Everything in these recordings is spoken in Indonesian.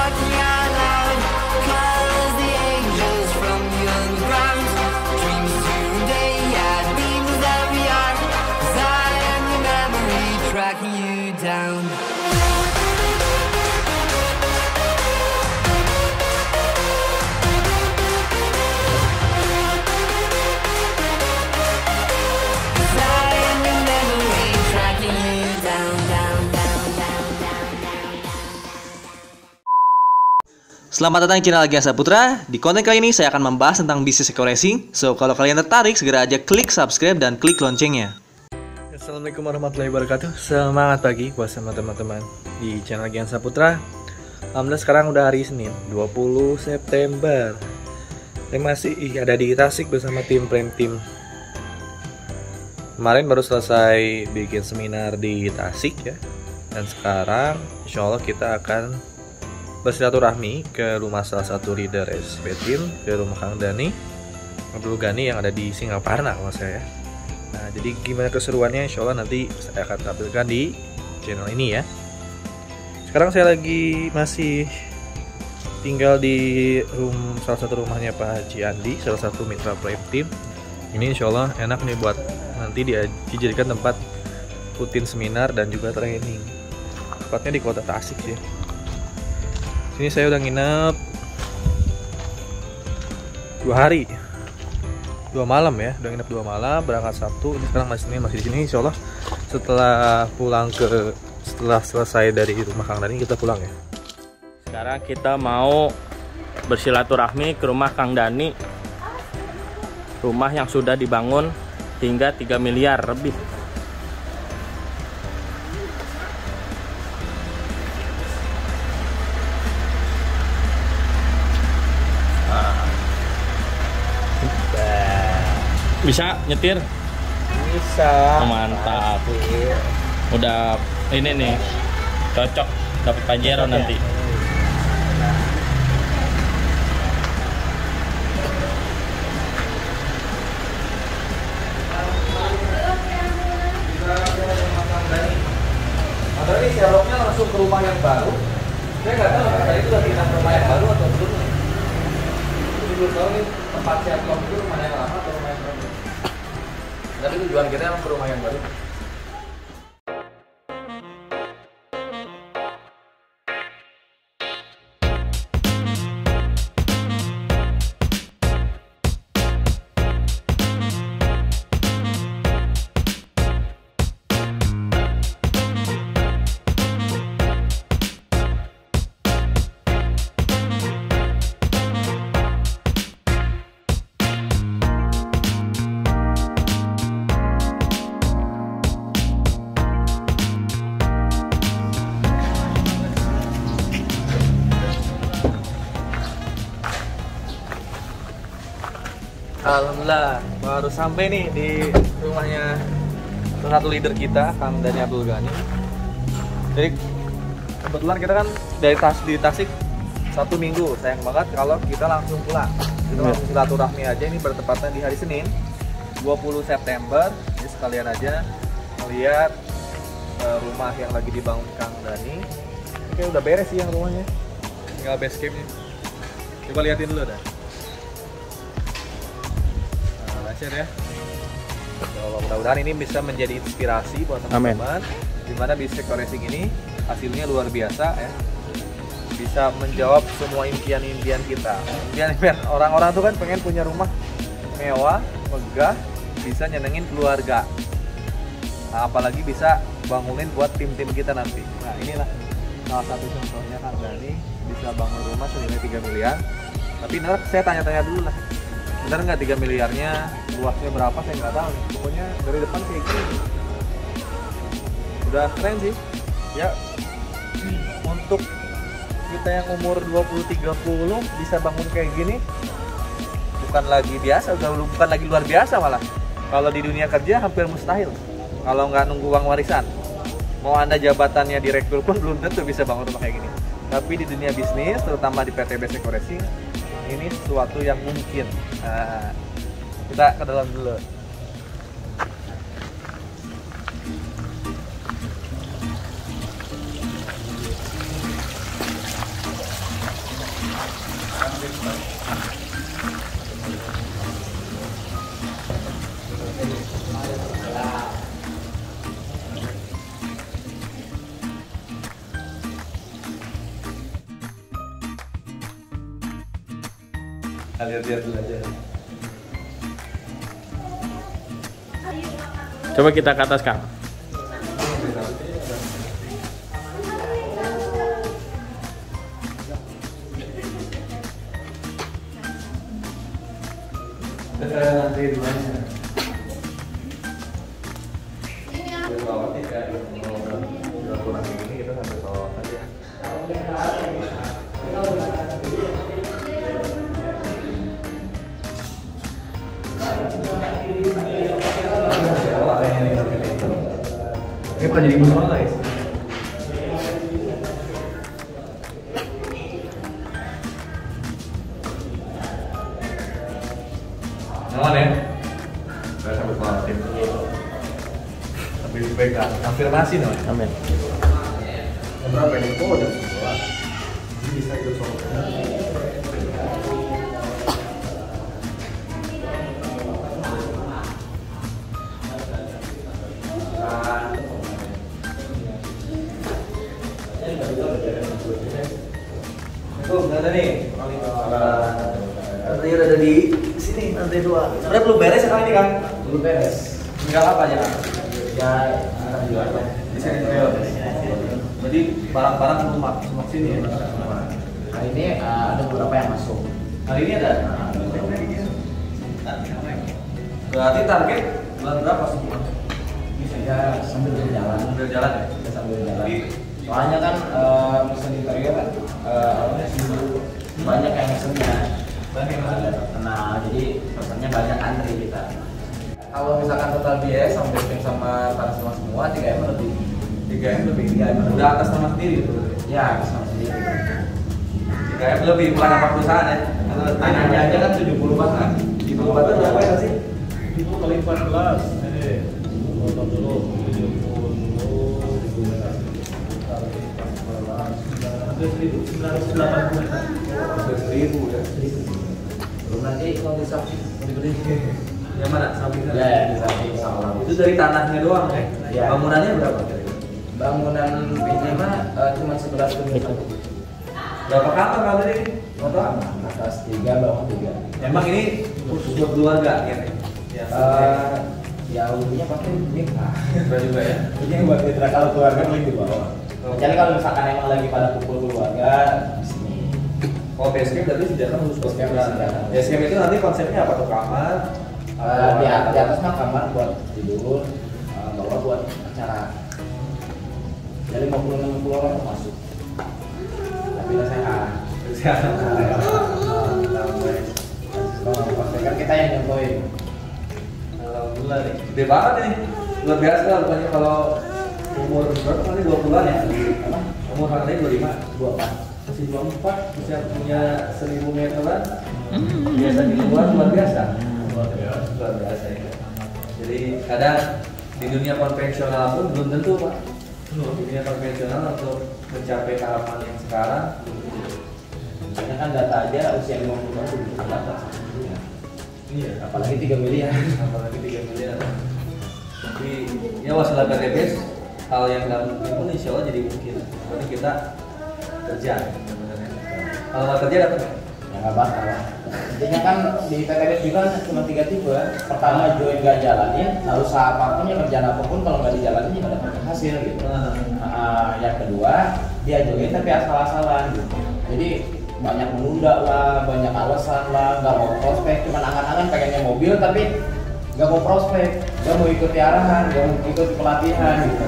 talking out loud. Cause the angels from young ground. Dreams today, yeah, demons that we are. 'Cause I am your memory tracking you down. Selamat datang di channel Giansa Putra. Di konten kali ini saya akan membahas tentang bisnis eco racing. So, kalau kalian tertarik, segera aja klik subscribe dan klik loncengnya. Assalamualaikum warahmatullahi wabarakatuh. Semangat pagi buat sama teman-teman di channel Giansa Putra. Alhamdulillah sekarang udah hari Senin 20 September. Saya masih ada di Tasik bersama tim Prime Team. Kemarin baru selesai bikin seminar di Tasik ya. Dan sekarang insya Allah kita akan bersilaturahmi ke rumah salah satu leader SB Team, ke rumah Kang Dani Abdul Ghani yang ada di Singaparna kalau saya. Nah, jadi gimana keseruannya insya Allah nanti saya akan tampilkan di channel ini ya. Sekarang saya lagi masih tinggal di salah satu rumahnya Pak Haji Andi, salah satu mitra Prime Team. Ini insya Allah enak nih buat nanti dijadikan tempat rutin seminar dan juga training. Tepatnya di kota Tasik sih. Sini saya udah nginep 2 hari 2 malam ya, udah nginep 2 malam, berangkat Sabtu. Ini sekarang masih di sini insya Allah. Setelah selesai dari rumah Kang Dani kita pulang ya. Sekarang kita mau bersilaturahmi ke rumah Kang Dani, rumah yang sudah dibangun hingga 3 miliar lebih. Bisa nyetir? Bisa. Oh, mantap. Udah ini nih cocok dapat Pajero nanti. Ada ini Sherlocknya langsung ke rumah yang baru. Saya nggak tahu apakah itu lagi rumah yang baru atau belum. Belum tahu nih tempat Sherlock itu rumah yang lama atau rumah yang baru. Tapi tujuan kita emang ke rumah yang baru. Alhamdulillah baru sampai nih di rumahnya salah satu leader kita, Kang Dani Abdul Ghani. Jadi kebetulan kita kan di Tasik 1 minggu, sayang banget kalau kita langsung pulang. Kita langsung silaturahmi aja, ini bertepatan di hari Senin 20 September. Jadi sekalian aja melihat rumah yang lagi dibangun Kang Dani. Oke, udah beres sih yang rumahnya, tinggal base campnya. Coba liatin dulu dah. Ya. Mudah-mudahan ini bisa menjadi inspirasi buat teman-teman. Dimana bisnis eco racing ini hasilnya luar biasa ya. Bisa menjawab semua impian-impian kita. Impian orang-orang tuh kan pengen punya rumah mewah, megah, bisa nyenengin keluarga. Nah, apalagi bisa bangunin buat tim-tim kita nanti. Nah, inilah salah satu contohnya Kang Dani bisa bangun rumah senilai 3 miliar. Tapi nanti saya tanya-tanya dulu lah. Bener nggak 3 miliarnya, luasnya berapa saya nggak tahu. Pokoknya dari depan kayak gini. Udah keren sih. Ya, untuk kita yang umur 20-30 bisa bangun kayak gini, bukan lagi biasa, bukan lagi luar biasa malah. Kalau di dunia kerja hampir mustahil. Kalau nggak nunggu uang warisan. Mau Anda jabatannya direktur pun belum tentu bisa bangun rumah kayak gini. Tapi di dunia bisnis, terutama di PT BC Eco Racing, ini sesuatu yang mungkin. Nah, kita ke dalam dulu. Lihat dulu aja. Coba kita ke atas, Kang. Nanti di mana? Kurang ini kita sampai soal aja. Ini pernah jadi musola guys. Nyaman ya? Saya sampai soal tim. Sampai dipegang. Afirmasi namanya. Amin. Berapa ini? Oh, udah bisa itu soal. Tuh, nggak ada nih. Nanti udah ada di sini, nanti dua. Sebenarnya belum beres ya kali ini kan? Belum beres. Tinggal apa aja kan? Ya, jual. Di sini jual. Jadi barang-barang semua sini ya. Hari ini ada beberapa yang masuk. Hari ini ada. Berarti target bulan berapa sih? Ya sambil berjalan. Sambil jalan ya? Ya, sambil jalan. Jadi, Soalnya kan pesan interior kan awalnya seminggu banyak yang pesennya. banyak yang masuk. Nah jadi pesannya banyak antri kita. Kalau misalkan total biaya sampai pin sama tanah semua 3M lebih. 3M lebih. Udah atas nama sendiri itu. Ya sama sendiri. 3M lebih bukan apa perusahaan ya? Tanahnya aja kan 70 bahkan. Itu berapa ya sih? Itu kali 14. Potong dulu 980 meter. 1.000 ya. Belum nanti kalau di samping diberi. Yang mana? Samping sana? Ya di samping salah. Itu dari tanahnya doang ya? Ya. Bangunannya berapa? Bangunan pintu mah cuma 11 unit. Berapa kamar kalau tadi? Total? Atas 3, bawah 3. Emang ini khusus buat keluarga ya? Ya ujungnya pakai mitra. Mitra juga ya? Ujungnya buat mitra kalau keluarga paling di bawah. Kecuali kalau misalkan emang lagi pada kumpul keluarga di sini. Oh, base camp berarti disediakan khusus buat Base camp keluarga. disediakan. Base camp itu nanti konsepnya apa tuh? Kamar? Di atas mah kamar buat tidur, bawah buat acara. Jadi 50-60 orang masuk. Tapi udah sehat. Kan kita yang nyontoin. Alhamdulillah nih. Gede banget nih. Luar biasa lah rupanya kalau umur berapa kali 20-an ya? Apa? Umur kali 25. 24. Masih 24 bisa punya 1000 meteran. Biasa di luar biasa. Luar biasa ya. Jadi kadang di dunia konvensional pun belum tentu Pak. Di dunia konvensional untuk mencapai harapan yang sekarang Karena kan data aja usia 50 tahun sudah terbatas. iya. Apalagi 3 miliar. Apalagi 3 miliar. Tapi ya wassalam PTBS hal yang nggak mungkin pun insya Allah jadi mungkin. Berarti kita kerja sebenarnya. Kalau nggak kerja dapat nggak? Ya nggak bakal. Intinya kan di PTBS juga cuma 3 tipe. Pertama join gak jalanin, lalu usaha apapun ya kerjaan apapun kalau nggak dijalanin ya nggak dapat hasil gitu. Yang kedua dia join tapi asal-asalan gitu. Jadi banyak menunda lah, banyak alasan lah, nggak mau prospek, cuma angan-angan pengennya mobil tapi nggak mau prospek, nggak mau ikuti arahan, nggak mau ikut pelatihan gitu.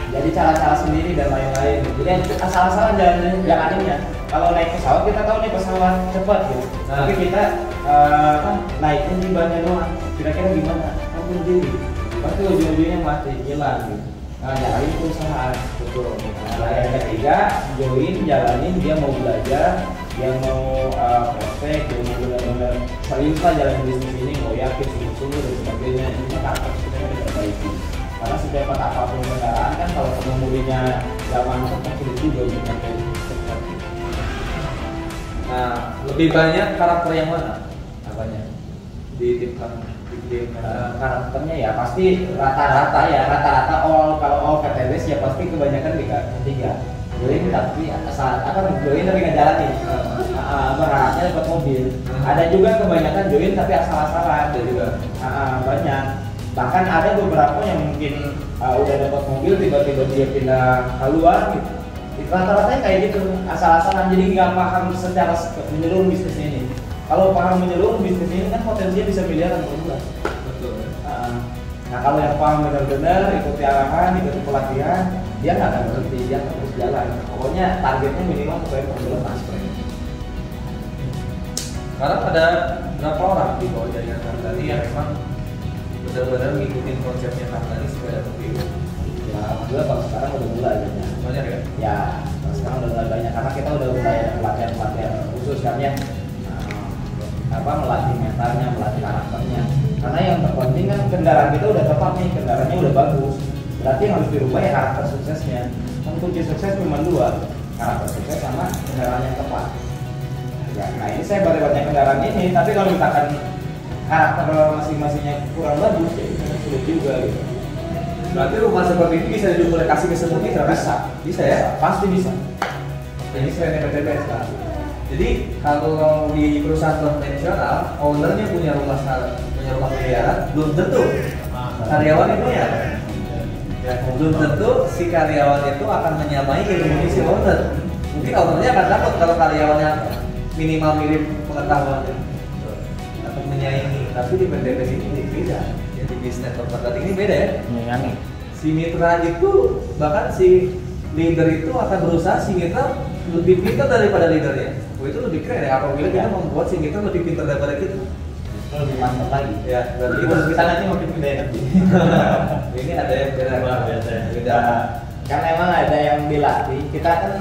Jadi cara-cara sendiri dan lain-lain. Jadi asal-asalan jalaninnya. Kalau naik pesawat kita tahu nih pesawat cepat gitu. Tapi kita kan naiknya di bannya doang. Kira-kira gimana? Kan berdiri. Pasti ujung-ujungnya mati, hilang gitu. Nah, jalanin perusahaan. Betul. Nah, yang ketiga, join, jalanin, dia mau belajar, dia mau prospek, dia mau benar-benar serius lah jalanin bisnis ini, mau yakin sungguh-sungguh dan sebagainya. Ini karakter kita yang diperbaiki. Karena setiap apapun kendaraan kan kalau pengemudinya nggak mantap, pasti juga untuk sampai cepat. Nah, lebih banyak karakter yang mana? Apanya? Di tim kamu? Di tim Karakternya ya pasti rata-rata ya, rata-rata all kalau all PTBS ya pasti kebanyakan di karakter 3. join tapi join tapi nggak jalanin. Berharapnya dapat mobil. Ada juga kebanyakan join tapi asal-asalan. Ada juga. Banyak. Bahkan ada beberapa yang mungkin udah dapat mobil tiba-tiba dia pindah keluar gitu. Rata-ratanya kayak gitu, asal-asalan, jadi nggak paham secara menyeluruh bisnis ini. Kalau paham menyeluruh bisnis ini kan potensinya bisa miliaran per bulan. Betul. Nah kalau yang paham benar-benar, ikuti arahan, ikuti pelatihan, dia nggak akan berhenti, dia akan terus jalan. Pokoknya targetnya minimal supaya per bulan masuk. Sekarang ada berapa orang di bawah jaringan Kang Dani yang memang benar-benar ngikutin konsepnya Kang Dani supaya dapat view? Ya, alhamdulillah kalau sekarang udah mulai banyak. Banyak ya? Ya, kalau sekarang udah mulai banyak karena kita udah mulai ada pelatihan khusus kan ya. Melatih mentalnya, melatih karakternya. Karena yang terpenting kan kendaraan kita udah tepat nih, kendaraannya udah bagus. Berarti yang harus dirubah ya karakter suksesnya. Kan kunci sukses cuma dua, karakter sukses sama kendaraan yang tepat. Ya, nah ini saya banyak kendaraan ini, tapi kalau misalkan karakter masing-masingnya kurang bagus, ya itu sulit juga gitu. Berarti rumah seperti ini bisa diduplikasi ke semua mitra? Bisa ya? Pasti bisa. Ini selain PTBS kan? Jadi kalau di perusahaan konvensional, ownernya punya rumah miliaran, belum tentu karyawan itu ya. Belum tentu si karyawan itu akan menyamai ilmu si owner. Mungkin ownernya akan takut kalau karyawannya minimal mirip pengetahuannya atau menyaingi. Tapi di PTBS ini beda. Jadi bisnis marketing ini beda ya. Menyaingi. Si mitra itu bahkan si leader itu akan berusaha si mitra lebih pintar daripada leadernya. Itu lebih keren ya, apabila kita membuat si mitra lebih pintar daripada kita. Lebih mantap lagi. Ya, berarti Kita nanti makin gede nanti. ini ada yang beda. Kan emang ada yang dilatih. Kita kan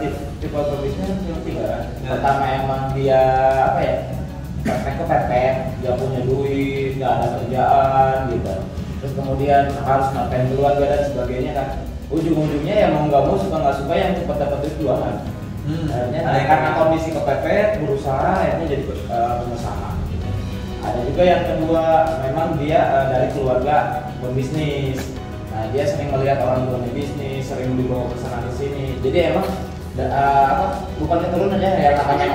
tipe pebisnis kan cuma tiga kan. Pertama emang dia kepepet, dia punya duit, nggak ada kerjaan gitu. Terus kemudian harus ngapain keluarga dan sebagainya kan. Ujung-ujungnya ya mau nggak mau suka nggak suka yang cepat dapat duit jualan. Akhirnya karena kondisi kepepet berusaha akhirnya jadi pengusaha. Ada juga yang kedua memang dia dari keluarga berbisnis. Nah dia sering melihat orang tuanya bisnis, sering dibawa ke sana ke sini. Jadi emang bukan keturunan ya namanya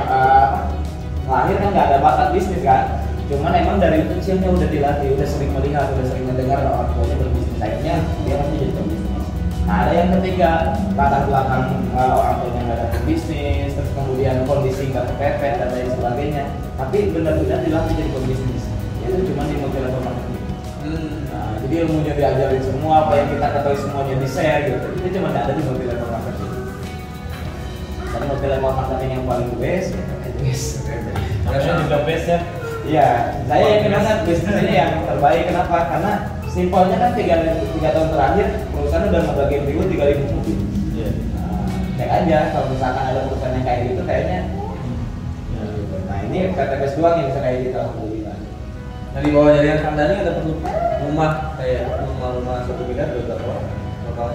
lahir kan nggak ada bakat bisnis kan. Cuman emang dari kecilnya udah dilatih, udah sering melihat, udah sering mendengar orang tuanya berbisnis. Akhirnya dia pasti jadi pebisnis. Nah ada yang ketiga, latar belakang orang tuanya nggak ada bisnis, terus kemudian kondisi nggak kepepet dan lain sebagainya. Tapi benar-benar dilatih jadi pebisnis. Itu cuma di multilevel marketing. Nah, jadi ilmunya diajarin semua, apa yang kita ketahui semuanya di share gitu. Itu cuma ada di multilevel marketing. Dan multilevel marketing yang paling best, ya best. Harusnya juga best ya. Iya, saya yakin banget bisnis ini yang terbaik. Kenapa? Karena simpelnya kan 3 tahun terakhir perusahaan udah ngebagi reward 3.000 mobil. Iya. Cek aja kalau misalkan ada perusahaan yang kayak gitu kayaknya. Nah ini PTBS doang yang bisa kayak gitu alhamdulillah. Nah di bawah jaringan Kang Dani ada perlu rumah kayak rumah 1 miliar berapa orang total?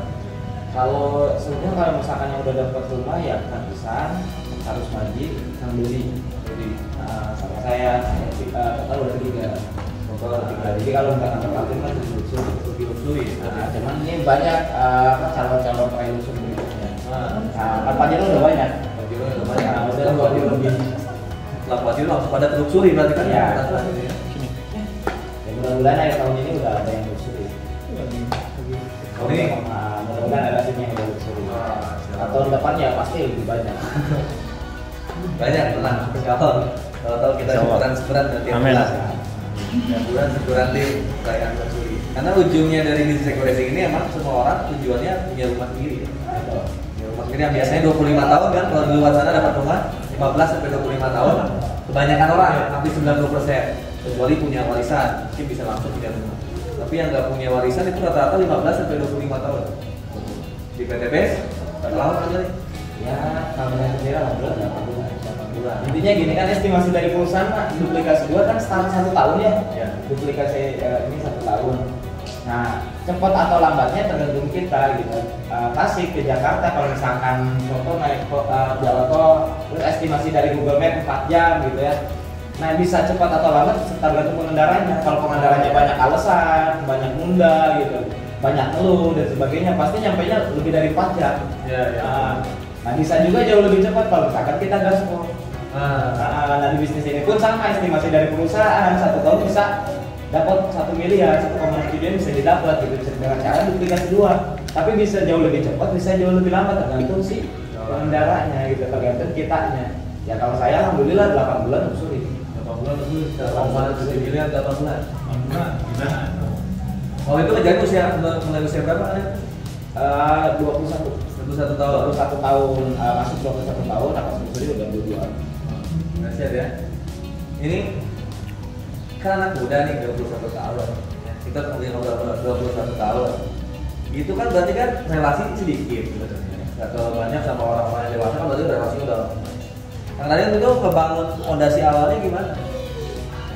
Kalau sebenarnya kalau misalkan yang udah dapat rumah ya kan besar harus wajib yang beli. Jadi sama saya total udah 3. Jadi kalau misalkan terpakai kan diusui. Nah, cuman ini banyak calon-calon pelusur berikutnya. Nah, Pajero udah banyak. Nah, udah lebih. Lah Pajero langsung pada telusuri berarti kan Ya. ya. Ya mudah-mudahan akhir tahun ini udah ada yang telusuri. Oh, ini? Mudah-mudahan ada tim yang udah telusuri. Tahun depan ya pasti lebih banyak. Banyak tenang. Kalau kita syukuran nanti. Amin. Syukuran di perayaan tersuri. Karena ujungnya dari bisnis eco-racing ini emang semua orang tujuannya punya rumah sendiri. Punya rumah sendiri yang biasanya 25 tahun kan, kalau di luar sana dapat rumah 15 sampai 25 tahun. Kebanyakan orang hampir 90%. Kecuali punya warisan, mungkin bisa langsung punya rumah. Tapi yang nggak punya warisan itu rata-rata 15 sampai 25 tahun. Di PTBS berapa lama aja nih? Ya, kalau yang sendiri alhamdulillah 8 bulan. Intinya gini kan estimasi dari perusahaan Pak, duplikasi 2 kan setahun 1 tahun ya. Duplikasi ini 1 tahun. Nah, cepat atau lambatnya tergantung kita gitu. Tasik ke Jakarta kalau misalkan contoh naik jalan tol, terus estimasi dari Google Map 4 jam gitu ya. Nah, bisa cepat atau lambat tergantung pengendaranya. Kalau pengendaranya banyak alasan, banyak nunda gitu. banyak ngeluh dan sebagainya, pasti nyampainya lebih dari 4 jam. Nah bisa juga jauh lebih cepat kalau misalkan kita gaspol. Nah di bisnis ini pun sama, estimasi dari perusahaan 1 tahun bisa dapat 1 miliar, 1,7 miliar bisa didapat gitu, bisa dengan cara duplikasi 2. Tapi bisa jauh lebih cepat, bisa jauh lebih lambat, tergantung si pengendaranya gitu, tergantung kitanya. Ya kalau saya alhamdulillah 8 bulan usul ini. 8 bulan itu sama 1 miliar 8 bulan. Gimana? Kalau itu kerjaan mulai usia berapa kan? 21 tahun. 21 tahun, masuk 21 tahun, pas usulnya udah 22. Nasihat ya. Ini kan anak muda nih 21 tahun. Ya, kita ngobrol 21 tahun. Itu kan berarti kan relasi sedikit sebenarnya. Gak terlalu banyak sama orang-orang yang dewasa kan berarti relasinya udah. Kang Daniel itu kebangun fondasi awalnya gimana?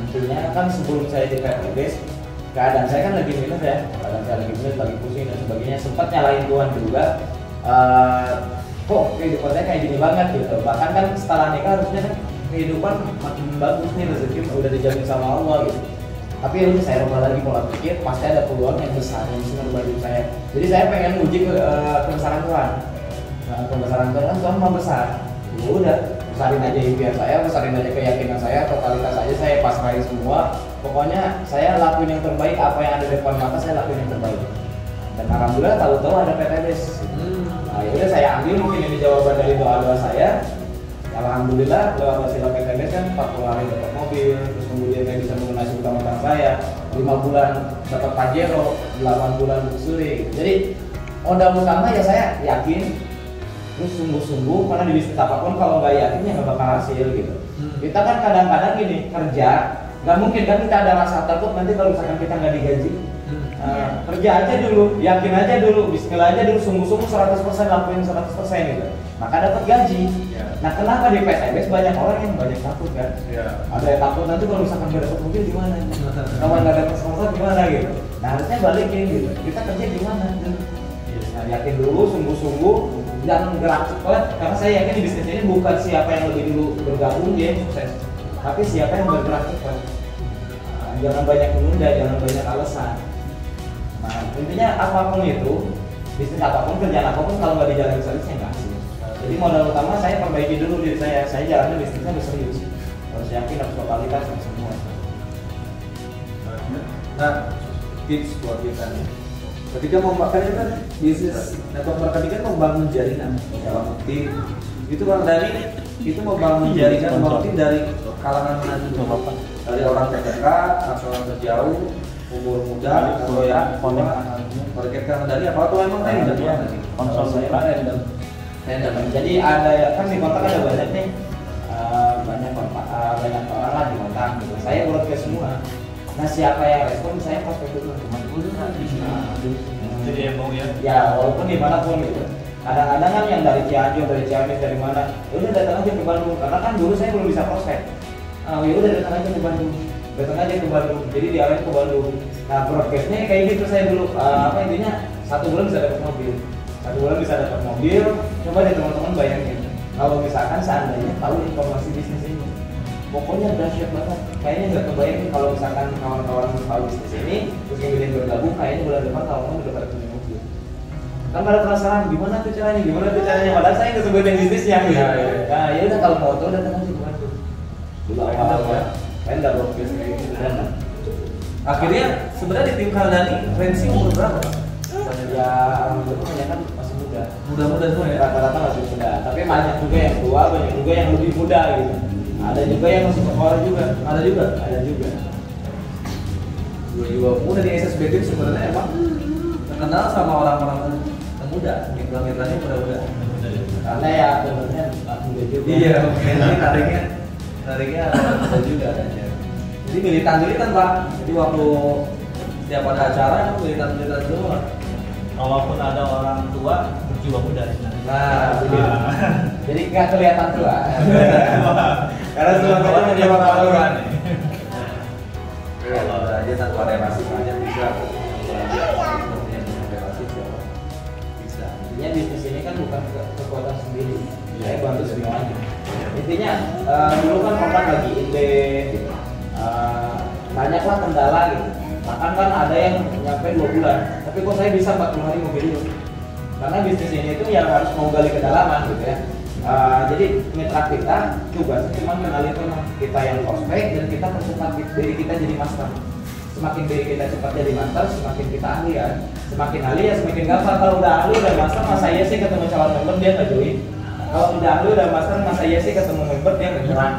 Intinya kan sebelum saya di PTBS, keadaan saya kan lagi minus ya, keadaan saya lagi minus, lagi pusing dan sebagainya. Sempat nyalain Tuhan juga. Kok kehidupan saya kayak gini banget gitu. Bahkan kan setelah nikah harusnya kan kehidupan makin bagus nih, rezeki udah dijamin sama Allah gitu. Tapi ya udah saya rubah lagi pola pikir, pasti ada peluang yang besar yang bisa merubah hidup saya. Jadi saya pengen uji kebesaran Tuhan. Nah, kebesaran Tuhan kan Tuhan maha besar. Ya udah, besarin aja impian saya, besarin aja keyakinan saya, totalitas aja saya pasrahin semua. Pokoknya saya lakuin yang terbaik, apa yang ada di depan mata saya lakuin yang terbaik. Dan alhamdulillah tahu-tahu ada PTBS. Nah, ya udah saya ambil, mungkin ini jawaban dari doa-doa saya. Alhamdulillah lewat hasil PTBS kan 40 hari dapat mobil, terus kemudian saya bisa melunasi utang-utang saya, 5 bulan dapat Pajero, 8 bulan Buksuri. Jadi modal utama ya saya yakin, terus sungguh-sungguh, karena di bisnis apapun kalau nggak yakin ya nggak bakal hasil gitu. Kita kan kadang-kadang gini, kerja, nggak mungkin kan kita ada rasa takut nanti kalau misalkan kita nggak digaji. Kerja aja dulu, yakin aja dulu, bismillah aja dulu, sungguh-sungguh 100% lakuin 100% gitu. Maka dapat gaji. Nah kenapa di PTBS banyak orang yang banyak takut kan? Ada yang takut nanti kalau misalkan nggak dapat mobil gimana? Kalau nggak dapat sponsor gimana gitu? Nah harusnya balikin gitu. Kita kerja gimana? Nah, yakin dulu, sungguh-sungguh dan gerak cepat. Karena saya yakin di bisnis ini bukan siapa yang lebih dulu bergabung dia yang sukses, tapi siapa yang bergerak cepat. Nah, jangan banyak menunda, jangan banyak alasan. Nah intinya apapun itu, bisnis apapun, kerjaan apapun kalau nggak dijalani seriusnya nggak hasil. Jadi modal utama saya perbaiki dulu diri saya jalannya bisnisnya harus serius, harus yakin, harus totalitas, harus semua. Nah, tips buat kita nih. Ketika membangun kan bisnis network marketing kan membangun jaringan, membangun tim. Itu Bang Dani itu membangun jaringan, membangun tim dari kalangan mana dulu? Dari orang terdekat, orang terjauh, umur muda, atau ya target Kang Dani apa tuh emang random ya? Konsol saya random. Jadi ada kan di kontak ada banyak nih, banyak orang lah di kontak. Saya urut ke semua. Nah siapa yang respon saya prospek dulu teman dulu kan. Jadi yang mau ya? Ya walaupun dimanapun gitu. Kadang-kadang kan yang dari Cianjur, dari Ciamis, dari mana, ya udah datang aja ke Bandung. Karena kan dulu saya belum bisa prospek. Ya udah datang aja ke Bandung. Jadi diarahin ke Bandung. Nah broadcastnya kayak gitu saya dulu. Intinya 1 bulan bisa dapat mobil. 1 bulan bisa dapat mobil. Coba deh teman-teman bayangin. Kalau misalkan seandainya tahu informasi bisnis ini, pokoknya dahsyat banget. Kayaknya nggak kebayang kalau misalkan kawan-kawan tahu bisnis ini, terus kemudian bergabung, kayaknya bulan depan kawan-kawan udah pada punya mobil. Kan pada penasaran gimana tuh caranya, padahal saya nggak sebutin bisnisnya gitu. Nah ya udah kalau mau tahu datang aja ke Bandung. Dulu awal-awal, saya nggak broadcast kayak gitu. Akhirnya sebenarnya di tim Kang Dani range umur berapa? Ya alhamdulillah kebanyakan masih muda. Muda-muda semua ya? Rata-rata masih muda, tapi banyak juga yang tua, banyak juga yang lebih muda gitu. Ada juga yang masih sekolah juga. Ada juga. Dua muda di SSB Team sebenarnya emang Terkenal sama orang-orang yang muda, mitra-mitranya muda-muda. karena ya sebenarnya muda juga. Iya, ini tariknya orang muda juga kan ya. Jadi militan Pak. Jadi waktu setiap ada acara itu militan semua. Kalaupun ada orang tua berjiwa muda sebenarnya. Nah, jadi nggak kelihatan tua. Karena semua orang menjadi orang. Kalau ada aja tanpa relasi banyak bisa. Bisa. Intinya bisnis ini kan bukan kekuatan sendiri. Saya bantu semuanya. Intinya dulu kan kontak lagi ide, banyaklah kendala gitu. Bahkan kan ada yang nyampe 2 bulan, tapi Tapi kok saya bisa 40 hari mau video? Karena bisnis ini itu yang harus mau gali kedalaman gitu ya. Jadi mitra kita tugasnya cuma kenalin teman kita yang prospek dan kita percepat diri kita jadi master. Semakin diri kita cepat jadi master, semakin kita ahli kan. Semakin ahli ya semakin gampang. Kalau udah ahli udah master, masa iya sih ketemu calon member dia nggak join. Kalau udah ahli udah master, masa iya sih ketemu member dia nggak jalan.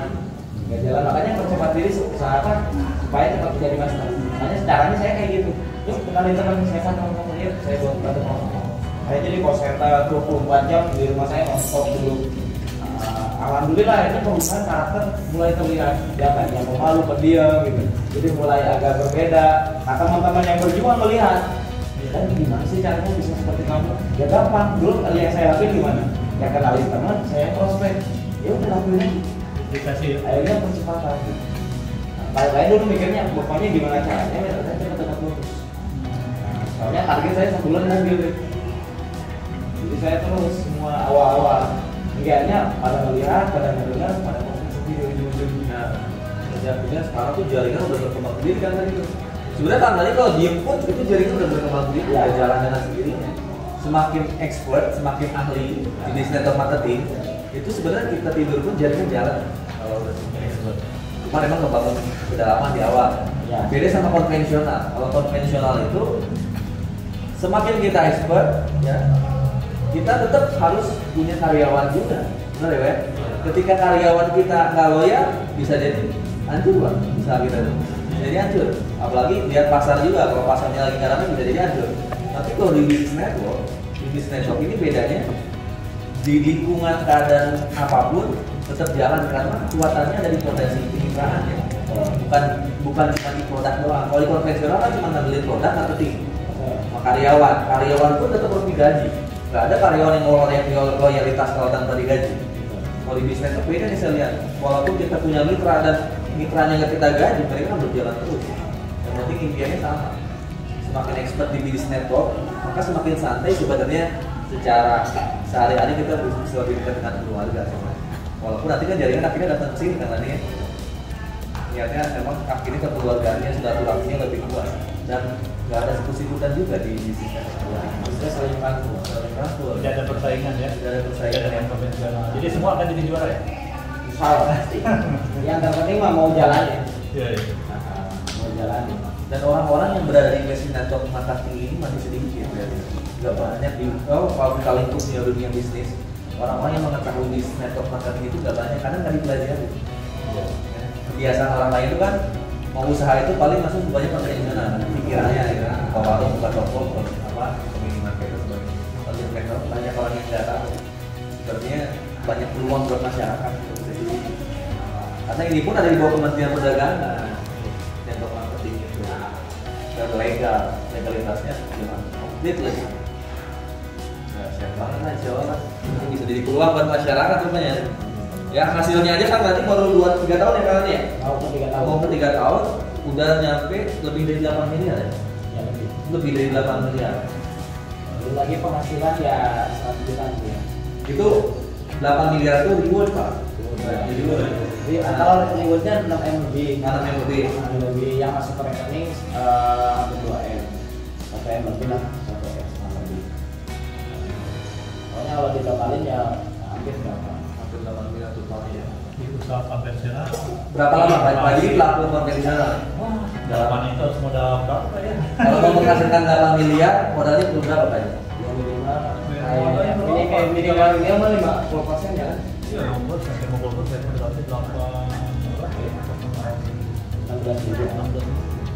Nggak jalan, makanya percepat diri usahakan supaya cepat jadi master. Makanya caranya saya kayak gitu. Yuk kenalin teman saya kan ngomong ya, saya buat batu ngomong. Saya jadi call center 24 jam di rumah saya non-stop dulu. Alhamdulillah ini perubahan karakter mulai terlihat. Dia kan yang pemalu, pendiam gitu. Jadi mulai agak berbeda. Nah teman-teman yang berjuang melihat, dan gimana sih caranya bisa seperti kamu? Ya gampang. Dulu kali yang saya lakuin gimana? Ya kenalin teman, saya prospek. Ya udah lakuin aja. Dikasih. Akhirnya percepatan. Nah, saya dulu mikirnya, pokoknya gimana caranya? Saya cepat-cepat lulus. Soalnya target saya sebulan mobil deh. Jadi saya terus semua awal-awal hingga pada melihat, pada mendengar, pada ngomong sendiri ujung-ujungnya. Sejatinya sekarang tuh jaringan udah berkembang sendiri kan tadi tuh. Sebenarnya kan tadi kalau diem pun itu jaringan udah berkembang sendiri, ya jalan dengan sendirinya. Semakin expert, semakin ahli di bisnis network marketing, itu sebenarnya kita tidur pun jaringan jalan. Kalau udah semakin expert. Cuma memang ngebangun kedalaman di awal. Ya. Beda sama konvensional. Kalau konvensional itu semakin kita expert, ya kita tetap harus punya karyawan juga, benar ya? Ketika karyawan kita nggak loyal, bisa jadi hancur lah, bisa kita jadi hancur. Apalagi lihat pasar juga, kalau pasarnya lagi nggak ramai bisa jadi hancur. Tapi kalau di bisnis network ini bedanya di lingkungan keadaan apapun tetap jalan karena kekuatannya dari potensi kemitraan ya. Bukan cuma di produk doang. Kalau di konvensional kan cuma ngambilin produk marketing. Karyawan pun tetap harus digaji. Nggak ada karyawan yang loyalitas kalau tanpa digaji. Kalau di bisnis itu beda nih saya lihat. Walaupun kita punya mitra dan mitranya nggak kita gaji, mereka kan berjalan terus. Yang penting impiannya sama. Semakin expert di bisnis network, maka semakin santai sebenarnya secara sehari-hari kita bisa lebih dekat dengan keluarga. Walaupun nanti kan jaringan akhirnya datang ke sini kan nanti. Niatnya memang akhirnya kekeluargaannya sudah turunnya lebih kuat dan nggak ada sekutu-sekutan juga di bisnis network. Saya saling bantu. Tidak ada persaingan ya. Tidak ada persaingan yang konvensional. Jadi semua akan jadi juara ya. Salah pasti. Yang terpenting mah mau jalanin. Iya. Mau jalanin. Dan orang-orang yang berada di bisnis network marketing ini masih sedikit ya. Nggak banyak di kalau kita lingkupnya dunia bisnis, orang-orang yang mengetahui bisnis network marketing itu nggak banyak karena nggak dipelajari. Kebiasaan orang lain itu kan mau usaha itu paling masuk banyak konvensional pikirannya ya kan, buka warung, buka toko, minimarket itu sebagai network banyak orang yang tidak tahu. Sepertinya banyak peluang buat masyarakat. Karena ini pun ada di bawah Kementerian Perdagangan. Network marketing itu dan legalitasnya gimana? Komplit lagi. Nah, siap banget lah, insya Allah ini bisa jadi peluang buat masyarakat rupanya. Ya hasilnya aja kan nanti baru 2-3 tahun ya kan ya? Mau ke 3 tahun. Mau ke 3 tahun udah nyampe lebih dari 8 miliar ya? Ya lebih. Lebih dari 8 miliar. Belum lagi penghasilan ya 100 juta ya. Itu 8 miliar itu reward pak. Jadi Jadi kalau rewardnya 6 M lebih. 6 M lebih. Lebih yang masuk ke rekening hampir 2 M. 1 M lebih lah, 1 M setengah lebih. Pokoknya kalau ditotalin ya hampir berapa? Hampir 8 miliar total ya. Di usaha konvensional. Berapa lama Pak? Pagi pelaku konvensional. Dalaman itu harus modal berapa ya? Kalau mau menghasilkan 8 miliar, modalnya perlu berapa Pak? Ya minimal minimal 50% ya kan? Ya, nomor sampai 50% berarti 16 juta.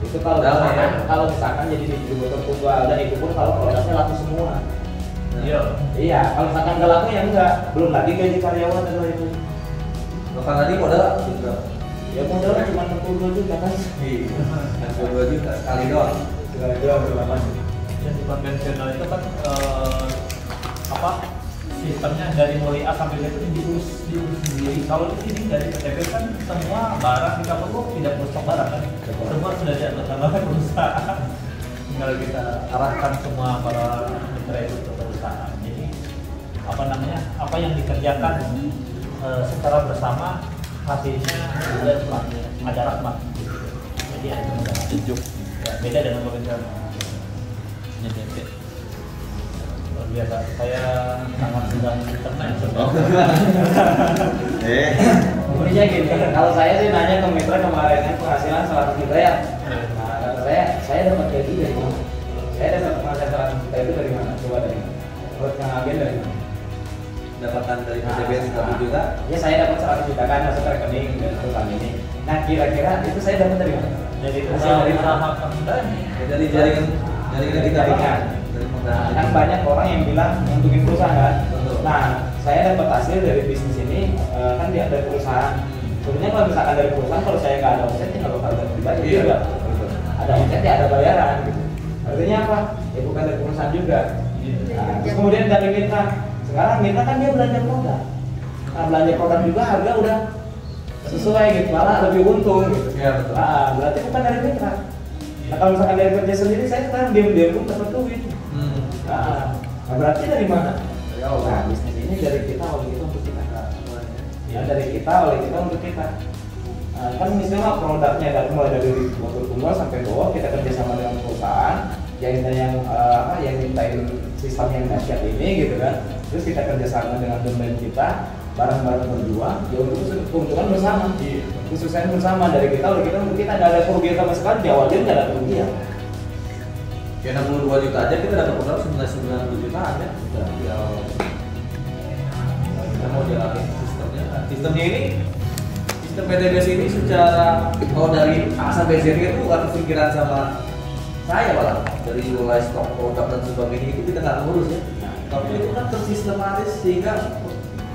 Itu kalau Berapa misalkan, ya? kalau misalkan jadi distributor tunggal dan itu pun kalau produknya laku semua. Iya. Iya, kalau misalkan nggak laku ya enggak. Belum lagi gaji karyawan dan lain-lain. Bahkan tadi modal berapa? Ya modalnya cuma 62 juta kan? Iya, 22 juta sekali doang. Sekali doang berapa? Yang di konvensional itu kan sistemnya dari mulai A sampai Z itu diurus sendiri. Kalau di sini dari PTP kan semua barang kita perlu tidak perlu stok barang kan, semua sudah diatur sama perusahaan. Tinggal kita arahkan semua para mitra itu ke perusahaan. Jadi apa yang dikerjakan secara bersama hasilnya ada rahmat. Jadi ada sejuk. Ya, beda dengan konvensional. punya DP. Luar biasa, saya sangat sedang tertarik semua. Intinya gini, kalau saya sih nanya ke mitra kemarin kan penghasilan 100 juta ya. Nah, kata saya dapat gaji dari mana? Saya dapat penghasilan 100 juta itu dari mana? Coba dari mana? Menurut Kang Agen dari mana? Dapatkan dari PTBS 1 juta. Ya saya dapat 100 juta kan masuk rekening dari perusahaan ini. Nah kira-kira itu saya dapat dari mana? Jadi Hasil dari mana? usaha Kangdani. Dari jaringan kita Jaringan. dari Nah, kan banyak orang yang bilang yang bikin perusahaan kan. Betul. Nah, saya dapat hasil dari bisnis ini kan dia dari perusahaan. Sebenarnya kalau misalkan dari perusahaan, kalau saya nggak ada omsetnya nggak bakal dapat dibayar Iya. juga. Gitu. Ada omsetnya ada bayaran. Gitu. Artinya apa? Ya bukan dari perusahaan juga. Nah, terus kemudian dari mitra. Sekarang mitra kan dia belanja produk. Nah, belanja produk juga harga udah sesuai gitu, malah lebih untung. Gitu. Iya, betul. Nah, berarti bukan dari mitra. Nah, kalau misalkan dari kerja sendiri, saya sekarang diam-diam pun dapat duit. Nah, berarti dari mana? Nah, bisnis ini dari kita oleh kita untuk kita. Ya, dari kita oleh kita untuk kita. Nah, kan misalnya produknya dari mulai dari motor tunggal sampai bawah kita kerjasama dengan perusahaan yang mintain sistem yang dahsyat ini gitu kan. Terus kita kerjasama dengan domain kita, barang-barang berjuang, ya untuk keuntungan bersama. Kesusahan bersama dari kita oleh kita untuk kita. Nggak ada kerugian sama sekali, di awal dia nggak ada kerugian. Ya 62 juta aja kita dapat modal 90 juta aja. Ya, kita mau jalanin sistemnya. Sistemnya ini, sistem PTBS ini secara kalau dari A sampai Z itu bukan pikiran sama saya malah dari mulai stok produk dan sebagainya itu kita nggak ngurus ya. Tapi itu kan tersistematis sehingga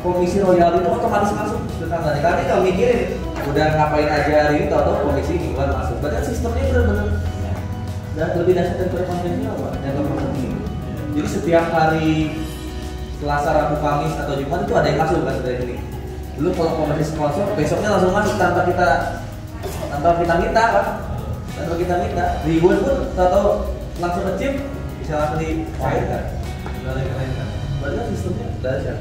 komisi royalti itu otomatis masuk ke tangannya. Karena kalau mikirin udah ngapain aja hari ini tahu-tahu komisi mingguan masuk. Berarti sistemnya benar-benar dan lebih dasar daripada konvensional Pak, yang seperti ini. Jadi setiap hari Selasa, Rabu, Kamis atau Jumat itu ada yang masuk kan dari ini. Dulu kalau komisi sponsor besoknya langsung masuk tanpa kita minta Pak. Tanpa kita minta. Ribuan pun tahu langsung ngecip bisa langsung dicairkan. Berarti kan sistemnya dasar.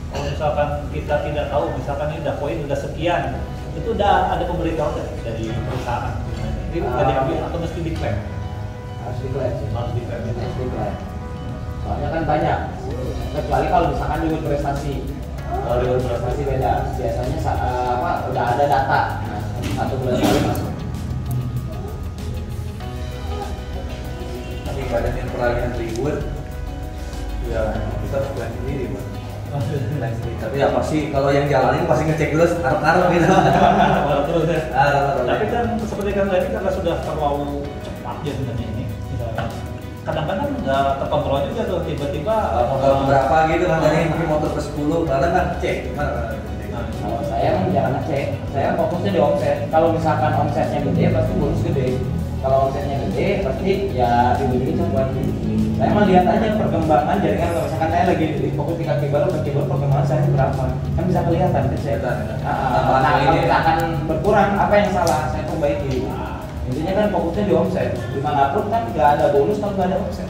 Kalau misalkan kita tidak tahu, misalkan ini udah poin udah sekian, itu udah ada pemberitahuan dari perusahaan. Ini udah diambil atau mesti diklaim? Harus diklaim sih. Harus diklaim. Harus diklaim. Soalnya kan banyak. Kecuali kalau misalkan reward prestasi. Kalau reward prestasi beda. Biasanya udah ada data. Nah, 1 bulan sekali masuk. Tapi badan yang peragian reward ya kita harus plan sendiri Pak. Plan sendiri. Tapi ya pasti kalau yang jalanin pasti ngecek dulu arep-arep gitu. Terus ya. Arep-arep. Tapi kan seperti kan tadi karena sudah terlalu cepat ya sebenarnya ini. Kadang-kadang nggak terkontrol juga tuh tiba-tiba modal berapa gitu kan dari mungkin motor ke 10 kadang kan cek gimana kan. Kalau saya emang jangan ngecek, saya fokusnya di omset. Kalau misalkan omsetnya gede, pasti bonus gede. Kalau omsetnya gede, pasti ya ribut-ribut buat. Saya emang lihat aja perkembangan jaringan. Kalau misalkan saya lagi fokus di kaki baru perkembangan saya berapa, kan bisa kelihatan kan saya. Nah, kalau misalkan berkurang, apa yang salah, saya perbaiki. Intinya kan fokusnya di omset. Dimanapun kan nggak ada bonus kalau nggak ada omset.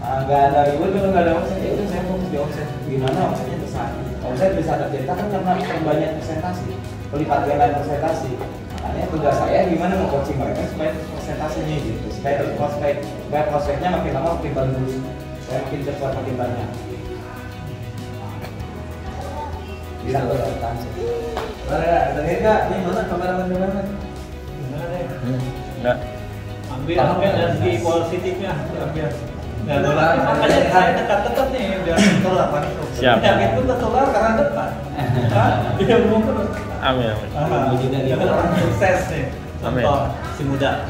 Nggak ada reward kalau nggak ada omset. Ya udah saya fokus di omset. Gimana omsetnya besar? Omset bisa tercipta kan karena perbanyak presentasi, pelipat ganda presentasi. Makanya tugas saya gimana meng-coaching mereka supaya presentasinya gitu, supaya prospeknya makin lama makin bagus, supaya makin cepat makin banyak. Bisa bertahan sih. Ada enggak? Ini mana kameramen? gimana deh? Enggak. Ambil dari segi positifnya, ambil. Nah, makanya saya dekat-dekat nih biar tertular Pak. Siap. Penyakit pun tertular karena dekat. Dia belum terus. Amin. Dia kan orang sukses nih. Amin. Contoh si muda.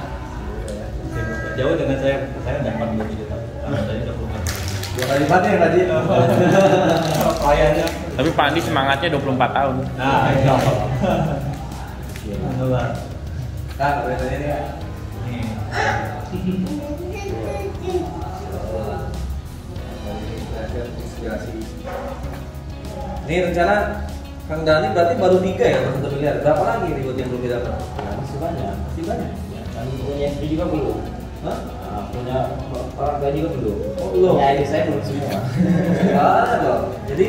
Jauh dengan saya dapat 20 juta. Karena saya 20 Dua kali lipat ya tadi. Pelayannya. Tapi Pak Andi semangatnya 24 tahun. Nah, insya Allah. Alhamdulillah. Kak, katanya ini ya. Nih. Inspirasi. Ini rencana Kang Dani berarti baru 3 ya untuk 1 miliar. Berapa lagi nih buat yang belum didapat? Masih banyak. Dan punya istri juga belum. Hah? Nah, punya orang tua juga belum. Oh, belum. Punya adik saya belum semua. Enggak ada dong. Jadi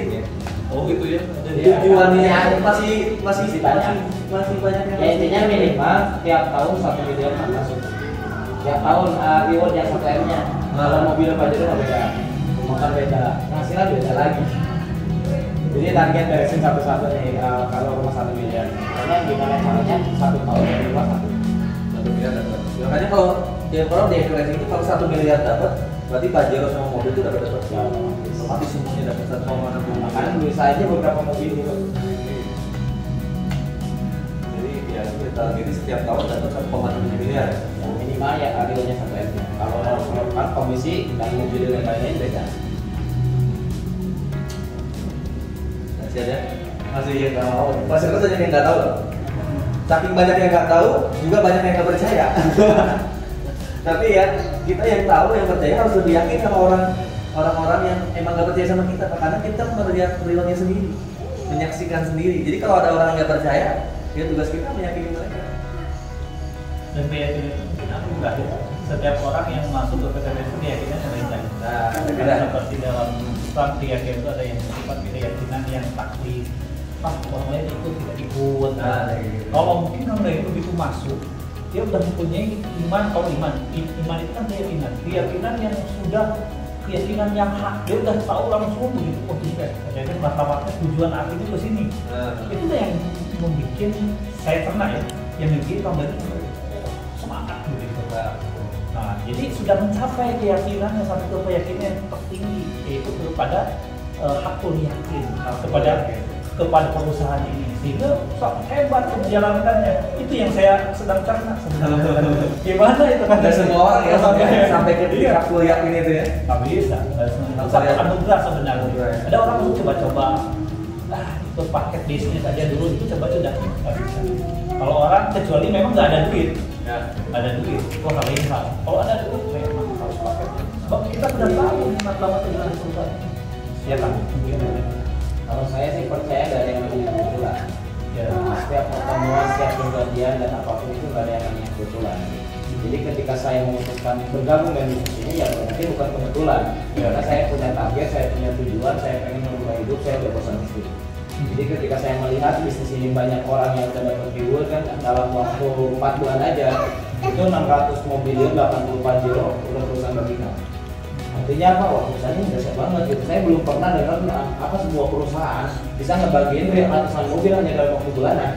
Oh gitu ya. tujuannya masih banyak. masih banyak yang Ya intinya minimal tiap tahun 1 miliar masuk. Tiap tahun reward yang 1 M-nya. Kalau mobil Pajero nggak beda, motor beda, penghasilan beda lagi. Jadi target beresin satu-satu nih kalau rumah 1 miliar. Karena gimana caranya 1 tahun dari rumah 1 miliar dapat. Makanya kalau di evaluasi itu kalau 1 miliar dapat, berarti Pajero sama mobil itu dapat ya, otomatis semuanya dapat 1,6. makanya bisa aja beberapa mobil gitu. Jadi ya kita targetin setiap tahun dapat 1,6 miliar. Yang minimal ya realnya 1 M. Kalau kan komisi dan mobil dan lain-lain beda. Masih ada? Masih yang nggak mau. Masih terus banyak yang nggak tahu loh. Saking banyak yang nggak tahu, juga banyak yang nggak percaya. Tapi ya kita yang tahu, yang percaya harus lebih yakin sama orang-orang yang emang nggak percaya sama kita, karena kita melihat realnya sendiri, menyaksikan sendiri. Jadi kalau ada orang yang nggak percaya, ya tugas kita meyakini mereka. Dan keyakinan itu mungkin aku enggak ya. Setiap orang yang masuk ke PTBS itu keyakinan yang lain-lain. Nah, Karena seperti dalam Islam keyakinan itu ada yang bersifat keyakinan yang taklid. Orang lain ikut tidak ikut. Nah, gitu. Kalau mungkin orang lain begitu masuk, dia udah mempunyai iman. Kalau iman itu kan keyakinan yang sudah keyakinan yang hak. Dia udah tahu langsung begitu. Oh tidak, jadi martabatnya tujuan akhirnya ke sini. Itu yang membuat saya pernah ya, yang membuat kembali semangat begitu. Nah, jadi sudah mencapai keyakinan yang satu keyakinan yang tertinggi, yaitu kepada hakul yakin kepada perusahaan ini, sehingga hebat menjalankannya. Itu yang saya sedang cerna sebenarnya. Gimana itu kan? Tidak semua orang ya sampai ke titik hakul yakin itu ya. Nggak bisa. Satu anugerah sebenarnya. Ada orang yang coba-coba, itu paket bisnis aja dulu itu coba sudah. Kalau orang kecuali memang nggak ada duit. Ada duit, kok hal ini hal. Kalau ada duit, memang harus pakai. Sebab kita sudah tahu matlamat dengan perusahaan. Ya kan? Kalau saya sih percaya nggak ada yang namanya kebetulan. Ya. Setiap pertemuan, setiap perjanjian dan apapun itu nggak ada yang namanya kebetulan. Jadi ketika saya memutuskan bergabung dengan bisnis ini, ya mungkin bukan kebetulan. Karena saya punya target, saya punya tujuan, saya pengen merubah hidup, saya udah bosan hidup. Jadi ketika saya melihat bisnis ini banyak orang yang sudah dapat reward kan dalam waktu 4 bulan aja itu 600 mobil, 80 Pajero udah perusahaan bagikan. Artinya apa? Wah perusahaan ini udah siap banget gitu. Saya belum pernah dengar apa sebuah perusahaan bisa ngebagiin ratusan mobil hanya dalam waktu bulanan.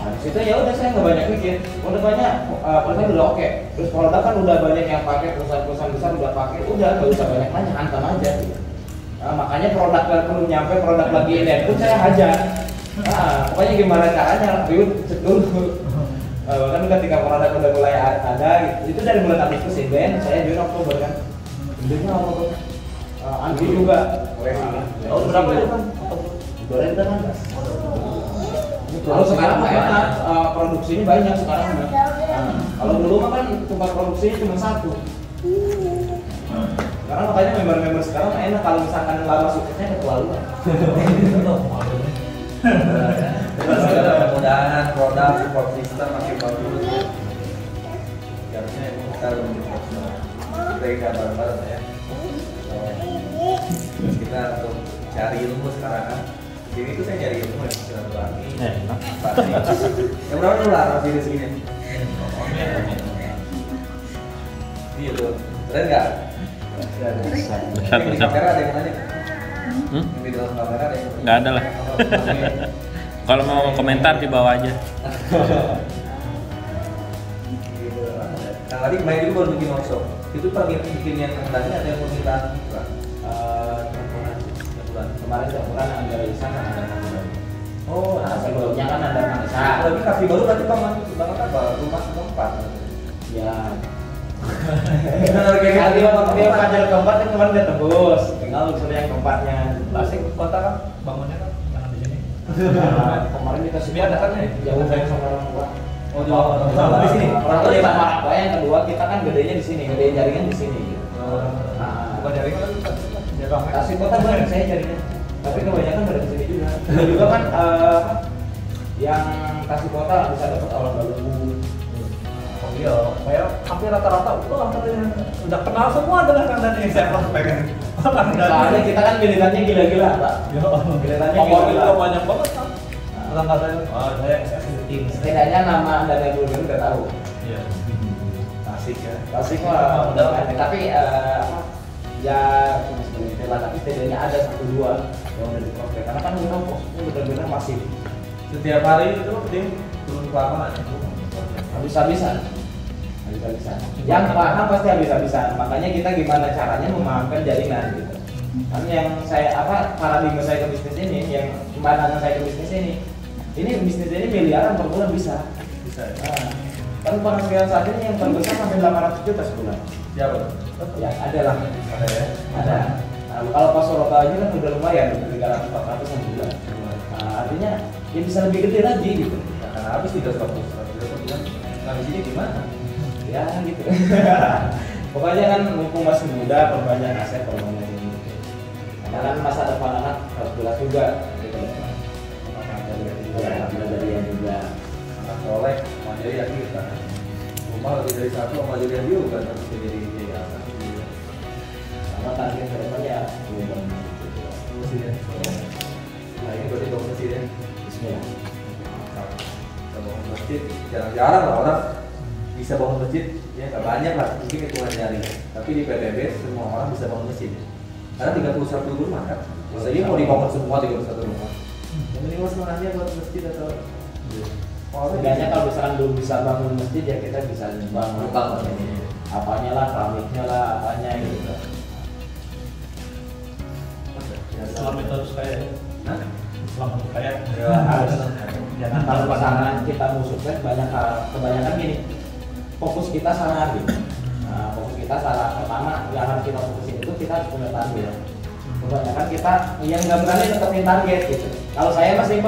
Nah disitu ya udah saya nggak banyak mikir, udah banyak perusahaan udah oke. Terus produk kan udah banyak yang pakai, perusahaan besar udah pakai, udah nggak usah banyak nanya, hantam aja. Gitu. Nah, makanya produk belum nyampe, produk lagi ini pun saya hajar. Nah, pokoknya gimana caranya, review cek dulu. Kan ketika produk udah mulai ada, gitu. Itu dari bulan Agustus sih, Ben. Saya join Oktober kan. Intinya Oktober. Anti juga. Tahun berapa itu kan? 2018. Kalau sekarang mah enak, produksinya banyak sekarang. Kalau dulu mah kan tempat produksinya cuma 1. Karena makanya member-member sekarang enak kalau misalkan lama suksesnya keterlaluan. Mudah-mudahan produk support system makin bagus. Harusnya kita lebih profesional. Kita ikat bareng-bareng ya. Terus kita untuk cari ilmu sekarang kan. Jadi itu saya cari ilmu ya, silaturahmi. Yang berapa dulu lah di sini. Iya tuh, keren nggak? Besar. Di kamera ada yang nanya. Di dalam kamera ada yang nanya. Nggak ada lah. Kalau mau komentar di bawah aja. Gitu. Nah tadi main dulu baru bikin workshop. Itu bikin yang tadi ada yang permintaan bukan? Bulan Kemarin campuran ada Isan sama ada Manisa. Oh, Nah sebelumnya kan ada Manisa. Lagi kasih baru berarti banget apa? Rumah keempat. Ya. Kali Dia Fajar keempat kan kemarin udah tembus. Tinggal usul yang keempatnya. Plastik kota kan bangunnya kan jangan di sini. Kemarin dikasih Biar dekatnya ya? jauh saya sama orang tua. Oh, di sini. Orang tua di mana? Yang kedua kita kan gedenya di sini, gede jaringan di sini. Bukan jaringan kan dia ramai. Kasih kota banyak saya jaringan. Tapi kebanyakan dari di sini juga. Juga kan yang kasih kota bisa dapat orang baru. Oh iya, saya hampir rata-rata udah kenal semua dengan Kang Dani yang saya pengen. Soalnya kita kan gilirannya gila-gila, Pak. Gilirannya Pokoknya gila. banyak banget kan. Langganan, saya tim. Setidaknya nama Daniel Bulgar udah tahu. Iya. Nah Klasik ya. Klasik mah udah kan, tapi apa ya cuma seperti lah, tapi setidaknya ada 1-2 yang udah di prospek karena kan kita posnya benar-benar masif. Setiap hari itu tim turun ke lapangan. Habis-habisan. Yang paham pasti habis-habisan. Makanya kita gimana caranya memahamkan jaringan gitu. Kan yang saya paradigma saya ke bisnis ini, yang pandangan saya ke bisnis ini bisnis ini miliaran per bulan bisa. Nah, kan penghasilan saat ini yang terbesar sampai 800 juta sebulan. Siapa? Ya ada lah. Ada ya. Ada. Nah, kalau pas Soroka aja kan udah lumayan 300-400 sebulan. Nah, artinya ya bisa lebih gede lagi gitu. Nah, karena habis 300 per bulan. Nah, di sini gimana? Ya gitu. Pokoknya kan mumpung masih muda, perbanyak aset, perbanyak ini. Karena kan masa depan anak harus jelas juga. Gitu. Dari juga. Anak soleh, mandiri ya kita. Rumah lebih dari satu, mandiri yang dia bukan harus jadi dia. Sama target ke depannya. Presiden. Nah ini berarti Bapak Presiden. Bismillah. Kita bangun masjid, jarang-jarang lah orang bisa bangun masjid, ya nggak banyak lah, mungkin hitungan jari. Tapi di PTB semua orang bisa bangun masjid. Karena 31 rumah kan, jadi mau dibangun semua 31 rumah. Yang minimal setengahnya buat masjid atau Setidaknya kalau misalkan belum bisa bangun masjid ya kita bisa bangun apanya lah, keramiknya lah, apanya gitu. Islam itu harus kaya. Hah? Islam harus kaya. Ya, Harus. Jangan Kalau pasangan kita mau sukses kebanyakan gini, fokus kita salah gitu. Nah, fokus kita salah. Pertama yang harus kita fokusin itu kita harus punya target. Kebanyakan kita yang nggak berani tetapin target gitu. Kalau saya masih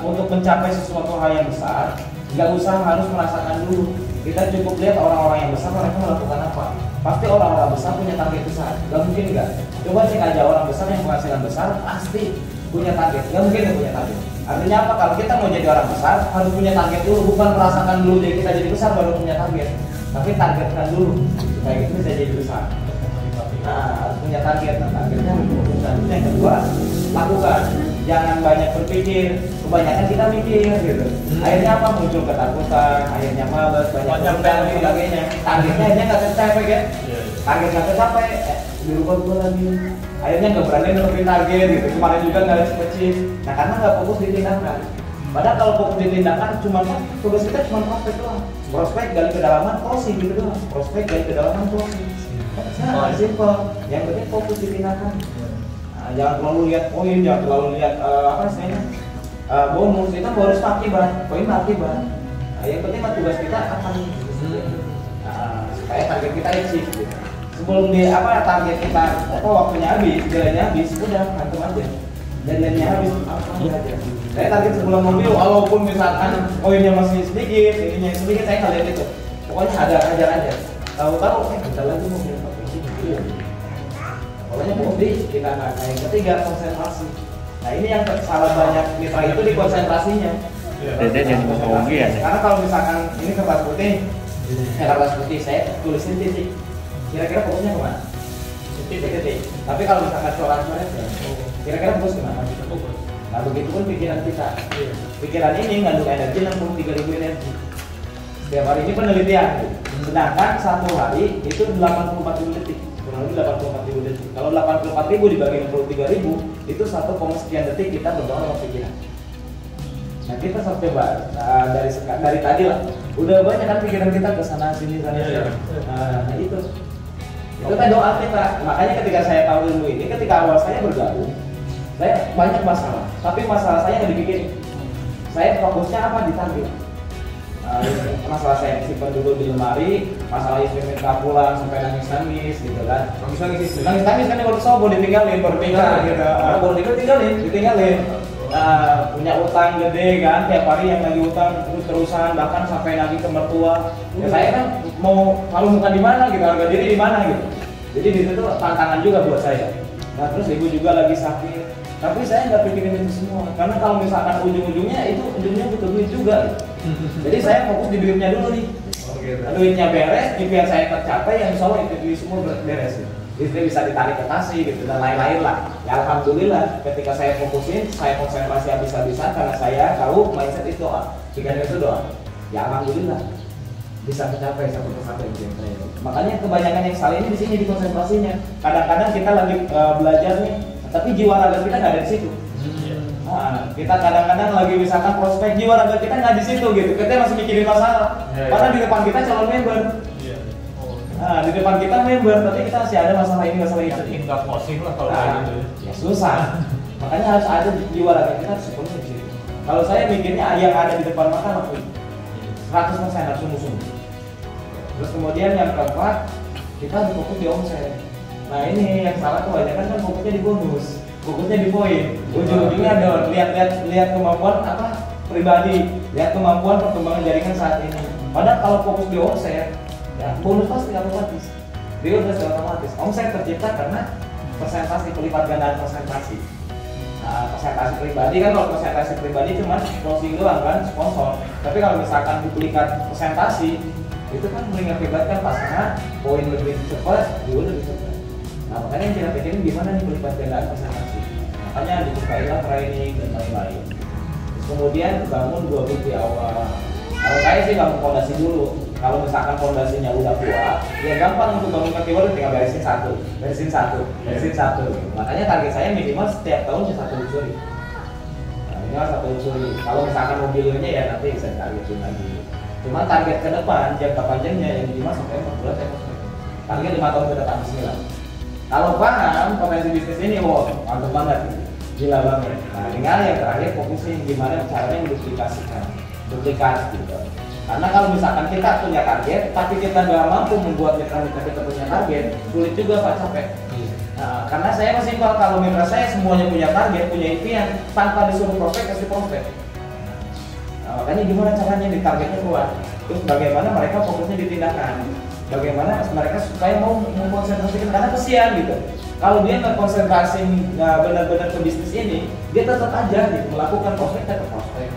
untuk mencapai sesuatu hal yang besar, nggak usah harus merasakan dulu. Kita cukup lihat orang-orang yang besar mereka melakukan apa. Pasti orang-orang besar punya target besar. Gak mungkin nggak. Coba cek aja orang besar yang penghasilan besar pasti punya target. Gak mungkin nggak punya target. Artinya apa? Kalau kita mau jadi orang besar harus punya target dulu. Bukan merasakan dulu jadi kita jadi besar baru punya target. Tapi targetkan dulu supaya kita bisa jadi besar. Nah, harus punya target. Nah, targetnya dan yang kedua lakukan. Jangan banyak berpikir. Kebanyakan kita mikir gitu. Akhirnya apa? Muncul ketakutan. Akhirnya malas. Banyak dan sebagainya. Targetnya akhirnya nggak tercapai kan? Target nggak tercapai. Dirubah dulu lagi. Akhirnya nggak berani nentuin target gitu. Kemarin juga nggak kecil. Nah karena nggak fokus di tindakan. Padahal kalau fokus di tindakan cuma tugas kita cuma prospek doang. Prospek gali kedalaman, closing gitu doang. Prospek gali kedalaman, closing. Nah, simple. Yang penting fokus di tindakan. Nah, jangan terlalu lihat poin, jangan terlalu lihat bonus. Itu bonus akibat, poin akibat. Nah, yang penting tugas kita apa nih? Supaya target kita achieve gitu. Sebelum target kita waktunya habis, jalannya habis, udah antum aja. Jalannya habis aja. Saya target sebelum mobil, walaupun misalkan poinnya masih sedikit, ininya sedikit, saya nggak lihat itu. Pokoknya ada ajar aja. Tahu-tahu, bentar lagi mobil ini. Pokoknya bukti kita nggak. Yang ketiga konsentrasi. Nah ini yang salah banyak mitra itu di konsentrasinya. Dede jadi psikologi ya. Karena kalau misalkan ini kertas putih, saya tulisin titik. Kira-kira fokusnya kemana? Titik. Tapi kalau misalkan coret-coret ya, kira-kira fokus kemana? Nah begitu pun pikiran kita. Pikiran ini ngandung energi 63.000 energi. Setiap hari ini penelitian. Sedangkan satu hari itu 84.000 detik. Kurang lebih 84.000 detik. Kalau 84.000 dibagi 63.000 itu 1, sekian detik kita bergaul sama pikiran. Nah kita harus coba dari tadi lah. Udah banyak kan pikiran kita ke sana sini. Nah itu kan doa kita. Makanya ketika saya tahu ilmu ini, ketika awal saya bergabung, saya banyak masalah. Tapi masalah saya nggak dipikirin. Saya fokusnya apa di target. Masalah saya simpan dulu di lemari, masalah istri minta pulang sampai nangis gitu kan. Nangis kan baru baru ditinggalin, baru tinggal gitu. Baru ditinggalin. Punya utang gede kan, tiap hari yang lagi utang terus-terusan, bahkan sampai nagih ke mertua. Ya saya kan mau kalau bukan di mana gitu, harga diri di mana gitu. Jadi di situ tantangan juga buat saya. Nah terus ibu juga lagi sakit, tapi saya nggak pikirin itu semua. Karena kalau misalkan ujungnya butuh duit juga. Gitu. Jadi saya fokus di duitnya dulu nih. Duitnya beres, impian saya tercapai, yang insya Allah itu semua beres. Gitu. Istri bisa ditarik ke tasih gitu dan lain-lain lah. Ya alhamdulillah ketika saya fokusin, saya konsentrasi habis-habisan karena saya tahu mindset itu doa. Pikiran itu doa. Ya alhamdulillah. bisa mencapai satu persatu impian saya. Makanya kebanyakan yang salah ini di sini di konsentrasinya. Kadang-kadang kita lagi belajar nih, tapi jiwa raga kita nggak ada di situ. Kita kadang-kadang lagi misalkan prospek, jiwa raga kita nggak di situ gitu. Kita masih mikirin masalah. Padahal di depan kita calon member. Di depan kita member, tapi kita masih ada masalah ini masalah itu. Nggak posing lah kalau kayak gitu. Ya susah. Makanya harus ada jiwa raga kita sepenuhnya di situ. Kalau saya mikirnya yang ada di depan mata lakuin 100% harus sungguh-sungguh. Terus kemudian yang keempat, kita harus fokus di omset. Nah ini yang salah kebanyakan kan fokusnya di bonus, fokusnya di poin. Ujung-ujungnya dong, lihat kemampuan apa pribadi, lihat kemampuan perkembangan jaringan saat ini. Padahal kalau fokus di omset, ya bonus pasti otomatis. Dia udah otomatis. Omset tercipta karena persentase pelipat gandaan persentase. Nah, persentase pribadi kan, kalau persentase pribadi cuma closing doang kan, sponsor. Tapi kalau misalkan duplikat persentase itu kan mengakibatkan pasangan poin lebih cepat, juga lebih cepat. Nah makanya yang kita pikirin gimana nih pelipat gandaan persentase. Makanya dibukailah training dan lain-lain. Terus kemudian bangun 2 bukti awal. Kalau saya sih bangun fondasi dulu. Kalau misalkan fondasinya udah kuat, ya gampang untuk bangun kaki baru, tinggal beresin satu. Makanya target saya minimal setiap tahun ya 1 luxury. Nah, minimal 1 luxury. Kalau misalkan mobilnya ya nanti bisa targetin lagi. Cuma target ke depan, jangka panjangnya yang minimal sampai 4 bulan saya target 5 tahun ke depan, bismillah. Kalau paham potensi bisnis ini, wow, mantap banget, gila banget. Nah, tinggal yang terakhir fokusin gimana caranya menduplikasikan, duplikat gitu. Karena kalau misalkan kita punya target, tapi kita nggak mampu membuat mitra-mitra kita punya target, sulit juga Pak, capek. Nah, karena saya masih kalau mitra saya semuanya punya target, punya impian, tanpa disuruh prospek, kasih prospek. Nah, makanya gimana caranya di targetnya kuat. Terus bagaimana mereka fokusnya di tindakan. Bagaimana mereka supaya mau mengkonsentrasikan, karena kesian gitu. Kalau dia nggak konsentrasi benar-benar ke bisnis ini, dia tetap aja gitu, melakukan prospek tetap prospek.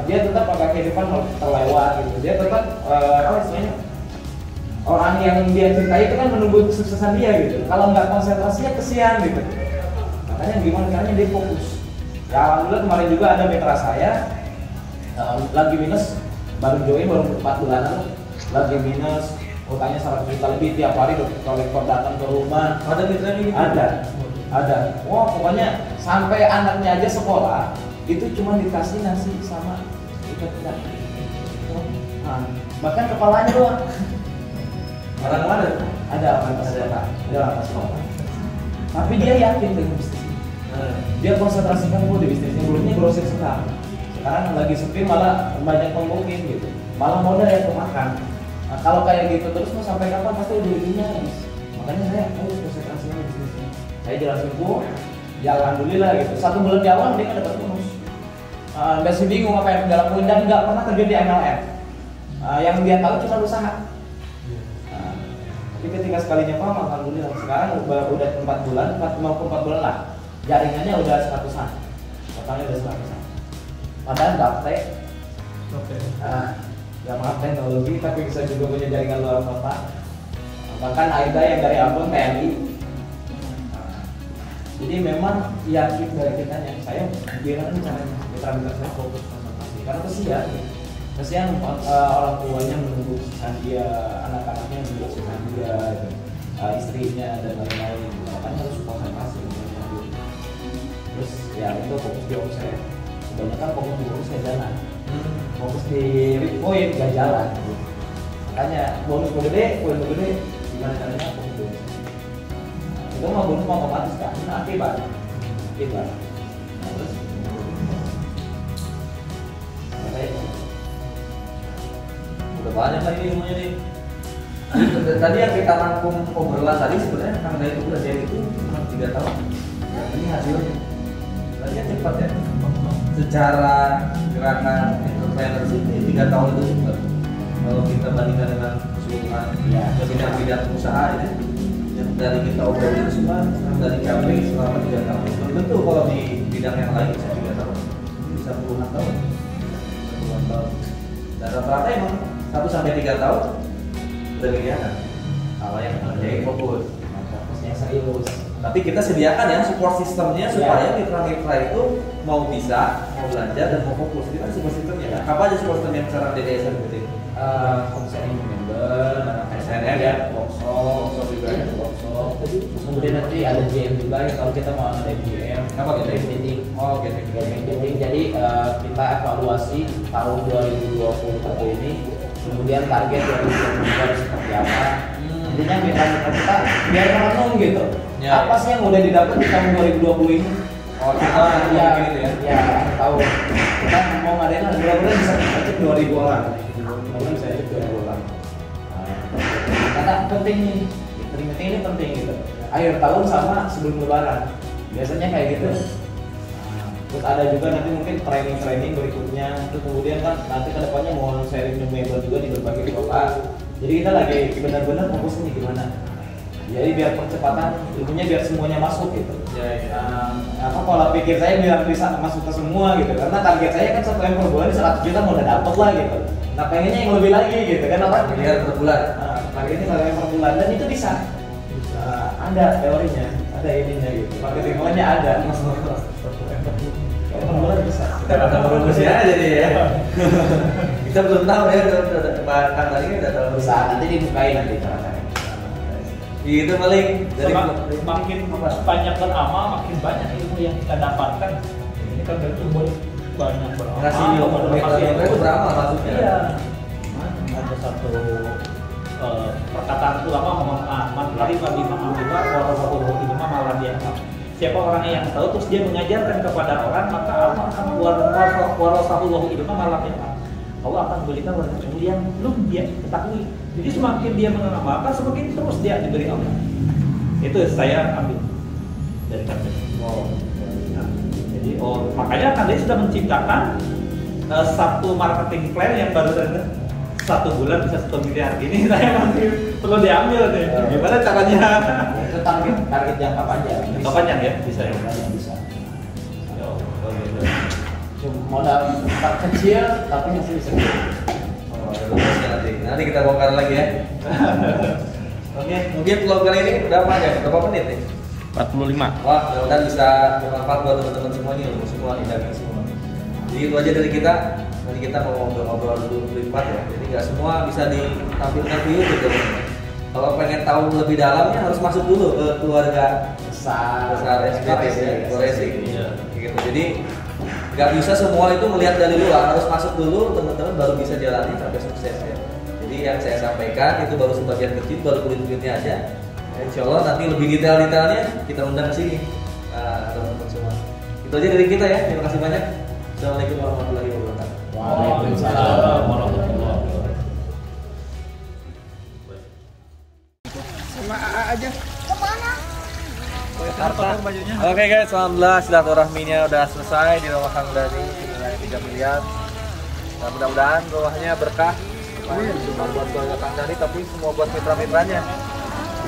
Dia tetap pakai kehidupan terlewat gitu. Dia tetap orang yang dia cintai itu kan menunggu kesuksesan dia gitu. Kalau nggak konsentrasinya kesian gitu. Makanya gimana caranya dia fokus. Ya alhamdulillah kemarin juga ada mitra saya lagi minus, baru join baru 4 bulanan, lagi minus, utangnya 100 juta lebih tiap hari kolektor datang ke rumah. Ada mitra ini? Ada. Wah pokoknya sampai anaknya aja sekolah itu cuma dikasih nasi sama ikan pedang. Bahkan kepalanya doang. Orang mana? Ada sekolah. Tapi dia yakin dengan bisnis. Dia konsentrasikan di bisnisnya. Dulunya grosir sekarang lagi sepi, malah banyak pembokin gitu. Malah modal yang kemakan. Nah, kalau kayak gitu terus mau sampai kapan pasti ujung-ujungnya habis. Makanya saya harus konsentrasikan di bisnisnya. Saya jelasin ya alhamdulillah gitu. 1 bulan di awal dia dapat bonus. Masih bingung apa yang dilakuin dan nggak pernah terjun di MLM. Yang dia tahu cuma usaha. Tapi ketika sekalinya paham, alhamdulillah sekarang udah 4 bulan, mau ke 4 bulan lah. Jaringannya udah 100-an. Totalnya udah 100-an. Padahal gaptek. Ya maaf teknologi, tapi bisa juga punya jaringan luar kota. Bahkan Aida yang dari Ambon TNI. Jadi memang yakin dari kitanya, saya gimana caranya mitra-mitra saya fokus konsentrasi. Karena kesian orang tuanya menunggu kesusahan dia, anak-anaknya menunggu kesusahan dia, istrinya dan lain-lain. Makanya harus konsentrasi. Terus ya itu fokus di omset. Kebanyakan fokus di bonus gak jalan. Fokus di poin gak jalan. Makanya bonus gede, poin gede, gimana caranya fokus di omset. Itu mah bonus otomatis kan, akibat. Nah, terus udah banyak lagi ilmunya nih. Tadi yang kita rangkum obrolan tadi sebenarnya Kang Dai itu kerja itu cuma 3 tahun. Ya, ini hasilnya. Hasilnya cepat ya. Secara gerakan entrepreneurship ini 3 tahun itu cepat. Kalau kita bandingkan dengan keseluruhan bidang-bidang usaha ini, yang dari kita obrolin semua dari KPI selama 3 tahun. Belum tentu kalau di bidang yang lain bisa 3 tahun, bisa puluhan tahun. Dan rata-rata emang 1-3 tahun udah kelihatan kalau yang menjadi fokusnya serius. Tapi kita sediakan ya support sistemnya supaya mitra-mitra itu mau bisa, mau belajar dan mau fokus. Ini kan support systemnya kan. Apa aja support system yang sekarang DDS seperti ini? Konseling member, SNM ya, workshop juga ada workshop. Terus kemudian nanti ada GM juga ya, kalau kita mau ada GM. Apa gitu? Meeting. Oh, gitu. Meeting. Jadi kita evaluasi tahun 2021 ini, kemudian target 2022 seperti apa. Intinya kita biar merenung gitu. Ya, Apa sih yang udah didapat di tahun 2020 ini? Oh, kita ya, gitu ya. ya tahu. Kita mau ngadain mudah-mudahan bisa ngecek 2000 orang. Mudah-mudahan bisa ngecek 2000 orang. Karena penting nih, meeting ini penting gitu. Akhir tahun sama sebelum lebaran. Biasanya kayak gitu. Terus ada juga nanti mungkin training berikutnya. Terus kemudian kan nanti kedepannya mau sharing new member juga di berbagai kota. Jadi kita lagi benar-benar fokus nih gimana. Jadi biar percepatan ilmunya biar semuanya masuk gitu. Apa pola pikir saya biar bisa masuk ke semua gitu. Karena target saya kan 1 M per bulan 100 juta mau udah dapet lah gitu. Nah pengennya yang lebih lagi gitu kan apa? Miliar per bulan. Targetnya 1 M per bulan dan itu bisa. Ada teorinya, ada ininya gitu. Marketingnya ada. Per bulan bisa. Kita kata berusia aja jadi ya. Kita belum tahu ya, Kang tadi kan udah tahu Saat nanti dibukain nanti caranya. Itu paling dari Makin banyak beramal, makin banyak ilmu yang kita dapatkan. Ini kan berarti banyak beramal. ngasih ilmu itu berapa maksudnya? Iya. Ada satu perkataan ulama ngomong man rahimah bima amrika wa rafahu bima malam dia. Siapa orang yang tahu terus dia mengajarkan kepada orang, maka Allah akan warasahu bima malam dia. Allah akan berikan ilmu yang belum dia ketahui. Jadi semakin dia mengamalkan, semakin terus dia diberi Allah. Itu saya ambil dari kata. Jadi makanya kalian sudah menciptakan satu marketing plan yang baru saja 1 bulan bisa 1 miliar. Ini saya masih perlu diambil nih. Gimana caranya? Itu target jangka panjang. Jangka panjang ya, bisa ya. Bisa. Cuma modal kecil tapi masih bisa. Nanti kita bongkar lagi ya. Oke, mungkin vlog kali ini berapa ya? Berapa menit nih? 45. Wah, mudah-mudahan bisa bermanfaat buat teman-teman semua nih, semua daging semua. Jadi itu aja dari kita. Nanti kita mau ngobrol dulu berlipat ya. Jadi nggak semua bisa ditampilkan di YouTube ya. Kalau pengen tahu lebih dalamnya harus masuk dulu ke keluarga besar SBT ya, Racing. Gitu. Jadi nggak bisa semua itu melihat dari luar, harus masuk dulu teman-teman baru bisa jalani sampai sukses ya. Jadi yang saya sampaikan itu baru sebagian kecil, baru kulit-kulitnya aja. Insya Allah nanti lebih detail-detailnya kita undang ke sini teman-teman semua. Itu aja dari kita ya. Terima kasih banyak. Assalamualaikum warahmatullahi wabarakatuh. Waalaikumsalam warahmatullahi wabarakatuh. Sama AA aja. Oke guys, alhamdulillah silaturahminya udah selesai di rumah Kang Dani senilai 3 miliar. Nah, mudah-mudahan rumahnya berkah. Cuma buat keluarga Kang Dani tapi semua buat mitra-mitranya.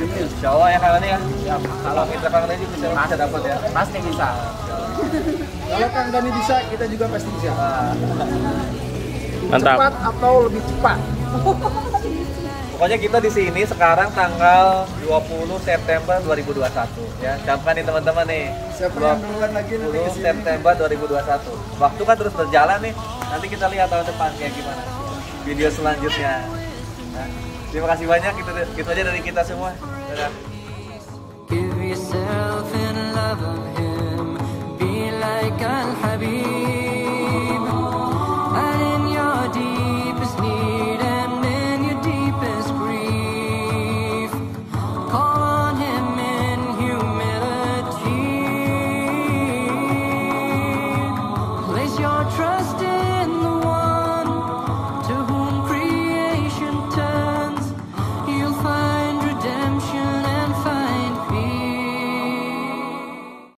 Insya Allah ya Kang Dani ya. Kalau mitra Kang Dani bisa dapat ya. Pasti bisa. Kalau Kang Dani bisa, kita juga pasti bisa. Mantap. Cepat atau lebih cepat. Pokoknya kita di sini sekarang tanggal 20 September 2021 ya. Camkan nih teman-teman nih. Siapa yang duluan lagi nanti 20 kesini? September 2021. Waktu kan terus berjalan nih. Nanti kita lihat tahun depan kayak gimana. Video selanjutnya. Nah, terima kasih banyak. Gitu aja dari kita semua. Dadah.